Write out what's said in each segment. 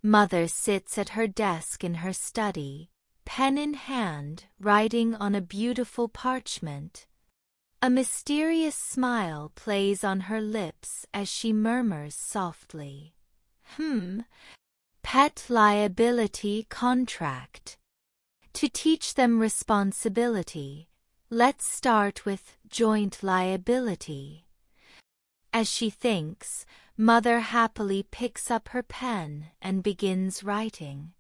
Mother sits at her desk in her study, pen in hand, writing on a beautiful parchment. A mysterious smile plays on her lips as she murmurs softly, Pet liability contract. To teach them responsibility, let's start with joint liability. As she thinks, Mother happily picks up her pen and begins writing.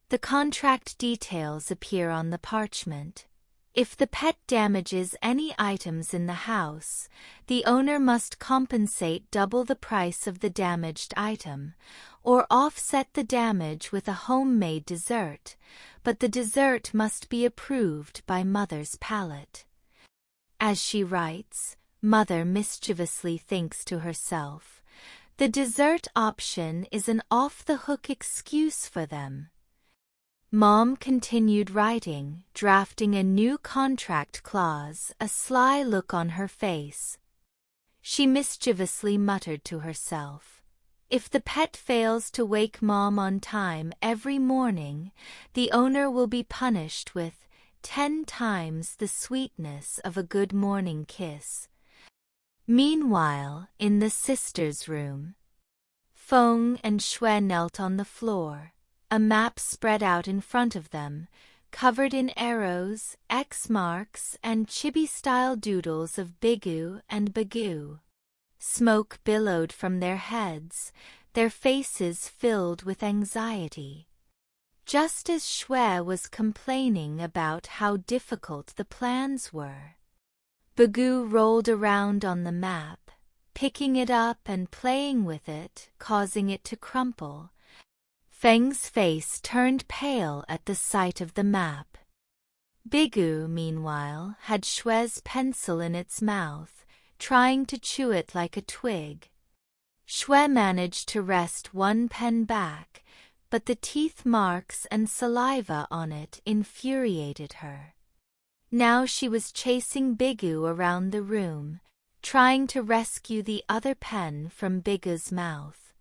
The contract details appear on the parchment. If the pet damages any items in the house, the owner must compensate double the price of the damaged item, or offset the damage with a homemade dessert, but the dessert must be approved by Mother's palate. As she writes, Mother mischievously thinks to herself, the dessert option is an off-the-hook excuse for them. Mom continued writing, drafting a new contract clause, a sly look on her face. She mischievously muttered to herself, if the pet fails to wake Mom on time every morning, the owner will be punished with 10 times the sweetness of a good morning kiss. Meanwhile, in the sisters' room, Feng and Shui knelt on the floor, a map spread out in front of them, covered in arrows, X marks, and chibi-style doodles of Bigu and Bagu. Smoke billowed from their heads, their faces filled with anxiety. Just as Shui was complaining about how difficult the plans were, Bagu rolled around on the map, picking it up and playing with it, causing it to crumple. Feng's face turned pale at the sight of the map. Bigu, meanwhile, had Shui's pencil in its mouth, trying to chew it like a twig. Shui managed to wrest one pen back, but the teeth marks and saliva on it infuriated her. Now she was chasing Bigu around the room, trying to rescue the other pen from Bigu's mouth.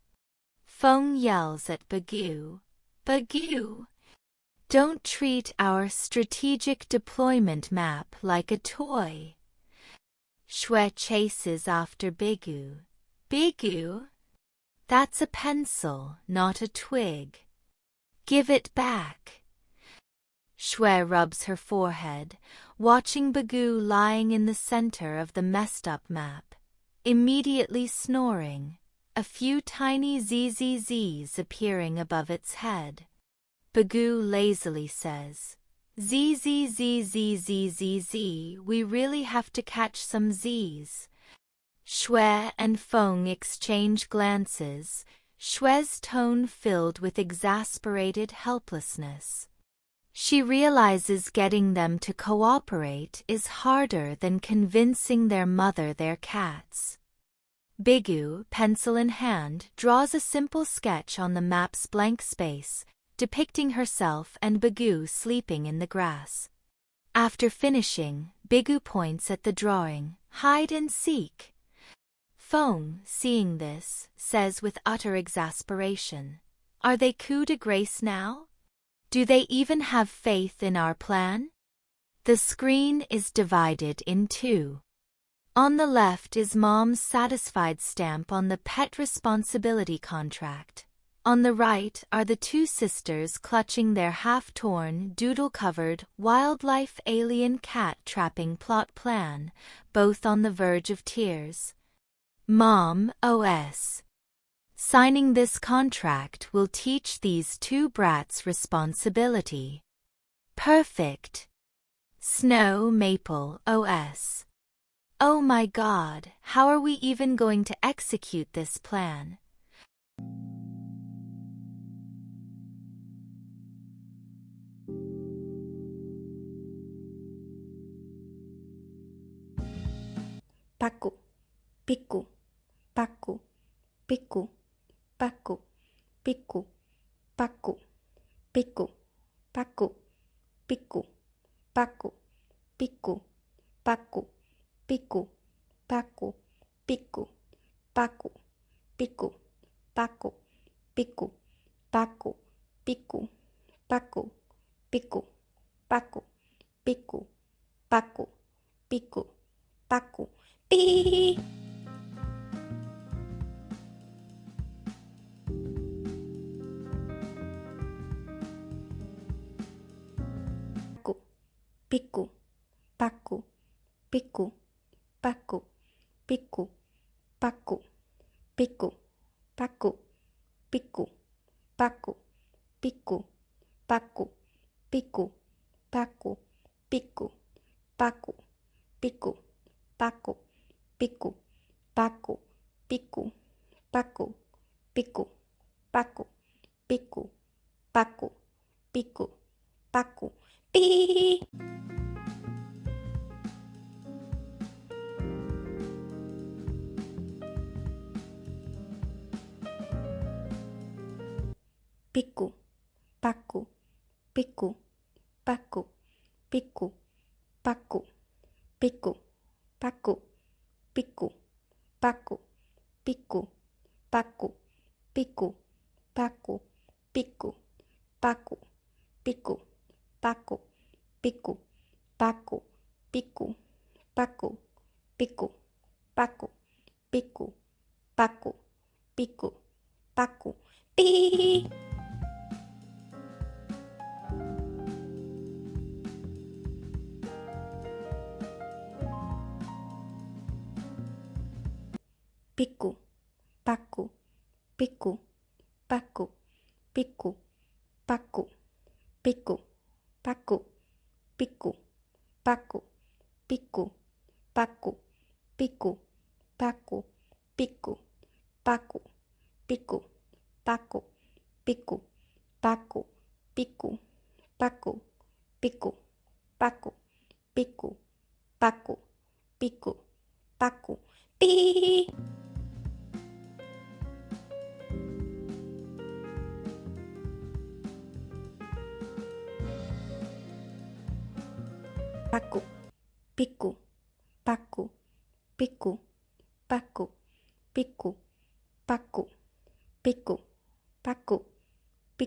Feng yells at Bagu, Bagu, don't treat our strategic deployment map like a toy. Shui chases after Bigu. Bigu? That's a pencil, not a twig. Give it back. Shui rubs her forehead, watching Bagu lying in the center of the messed-up map, immediately snoring, a few tiny ZZZs appearing above its head. Bagu lazily says, ZZZZZZZ, we really have to catch some Zs. Shui and Feng exchange glances, Shui's tone filled with exasperated helplessness. She realizes getting them to cooperate is harder than convincing their mother they're cats. Bigu, pencil in hand, draws a simple sketch on the map's blank space, depicting herself and Bagu sleeping in the grass. After finishing, Bigu points at the drawing, hide and seek. Feng, seeing this, says with utter exasperation, are they coup de grace now? Do they even have faith in our plan? The screen is divided in two. On the left is Mom's satisfied stamp on the pet responsibility contract. On the right are the two sisters clutching their half-torn, doodle-covered, wildlife alien cat trapping plot plan, both on the verge of tears. Mom, OS. Signing this contract will teach these two brats responsibility. Perfect. Snow Maple, OS. Oh my God, how are we even going to execute this plan? Bagu, Bigu, Bagu, Bigu, Bagu, Bigu, Bagu, Bigu, Bagu, Bigu, Bagu, Bigu, Bagu, Bigu, Bagu, Bigu, Bagu, Bigu, Bagu, Bigu, Bagu Bigu Bagu Bigu Bagu Bigu Bagu Bigu Bagu Bi Bigu Bagu Bigu Bagu Bigu Bagu Bigu Bagu Bigu Bagu Bigu Bagu Bigu Bagu Bigu Bagu Bigu Bagu Bigu Bagu Bigu Bagu Bigu Bagu Bigu Bagu Bigu Bagu Bi Bigu Bagu Bigu Bagu Bigu Bagu Bigu Bagu Bigu Bagu Bigu Bagu Bigu Bagu Bigu Bagu Bigu Bagu Bigu Bagu Bigu Bagu Bigu Bagu Bigu Bagu Bigu Bagu Bi Bigu Bagu Bigu Bagu Bigu Bagu Bigu Bagu Bigu Bagu Bigu Bagu Bigu Bagu Bigu Bagu Bigu Bagu Bigu Bagu Bigu Bagu Bigu Bagu Bigu Bagu Bigu Bagu Bi Bagu Bigu Bagu Bigu Bagu Bigu Bagu Bigu Bagu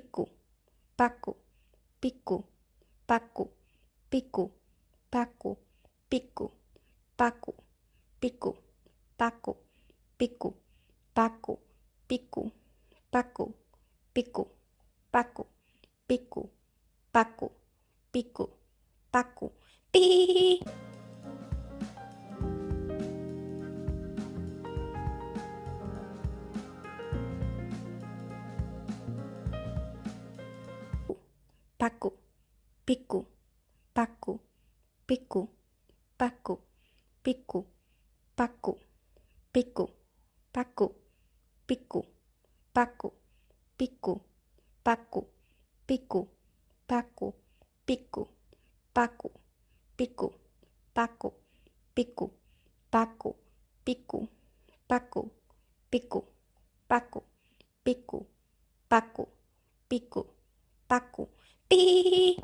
Bigu Bagu Bigu Bagu Bigu Bagu Bigu Bagu Bigu Bagu Bigu Bagu Bigu Bagu Bigu Bagu Bigu Bagu Bigu Bagu Bi Bagu Bigu Bagu Bigu Bagu Bigu Bagu Bigu Bagu Bigu Bagu Bigu Bagu Bigu Bagu Bigu Bagu Bigu Bagu Bigu Bagu Bigu Bagu Bigu Bagu Bigu Bagu Bigu Bagu Bi